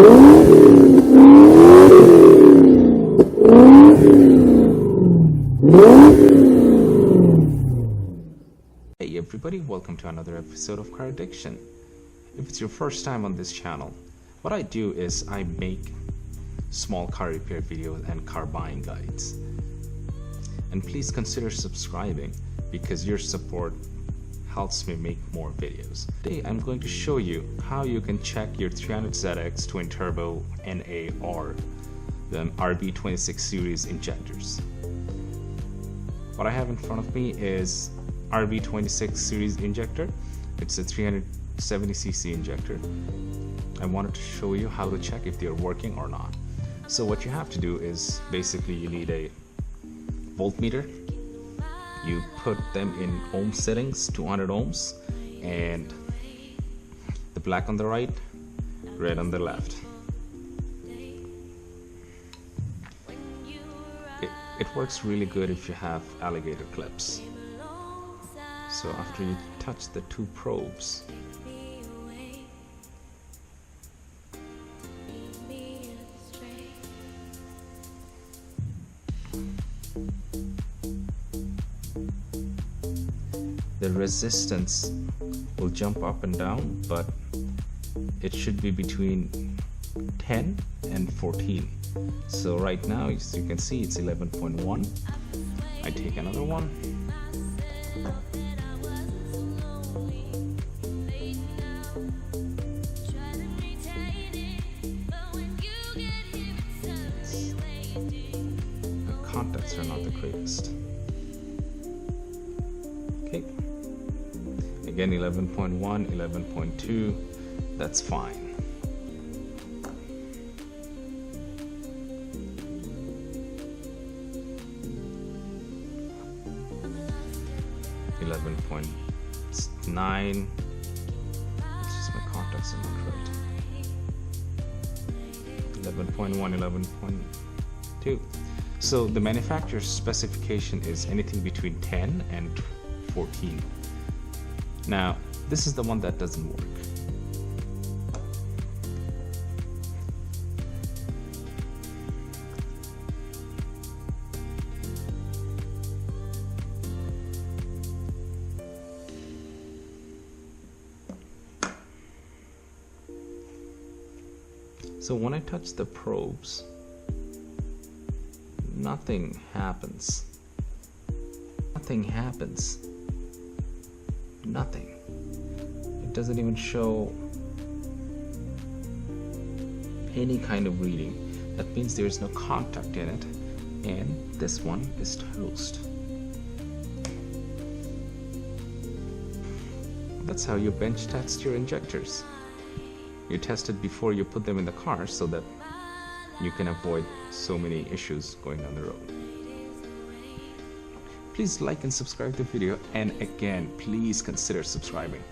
Hey everybody, welcome to another episode of Car Addiction. If it's your first time on this channel, what I do is I make small car repair videos and car buying guides. And please consider subscribing because your support helps me make more videos. Today I'm going to show you how you can check your 300ZX twin turbo NA or the RB26 series injectors. What I have in front of me is RB26 series injector. It's a 370cc injector. I wanted to show you how to check if they're working or not. So what you have to do is basically you need a voltmeter. You put them in ohm settings, 200 ohms, and the black on the right, red on the left. It works really good if you have alligator clips. So after you touch the two probes, the resistance will jump up and down, but it should be between 10 and 14. So right now, as you can see, it's 11.1. I take another one. The contacts are not the greatest. Okay. Again, 11.1, 11.2, that's fine. .9. It's just my contacts are not right. 11.1, 11.2. So the manufacturer's specification is anything between 10 and 14. Now, this is the one that doesn't work. So when I touch the probes, nothing happens. Nothing happens. Nothing. It doesn't even show any kind of reading. That means there is no contact in it, and this one is toast. That's how you bench test your injectors. You test it before you put them in the car so that you can avoid so many issues going down the road. Please like and subscribe the video, and again, please consider subscribing.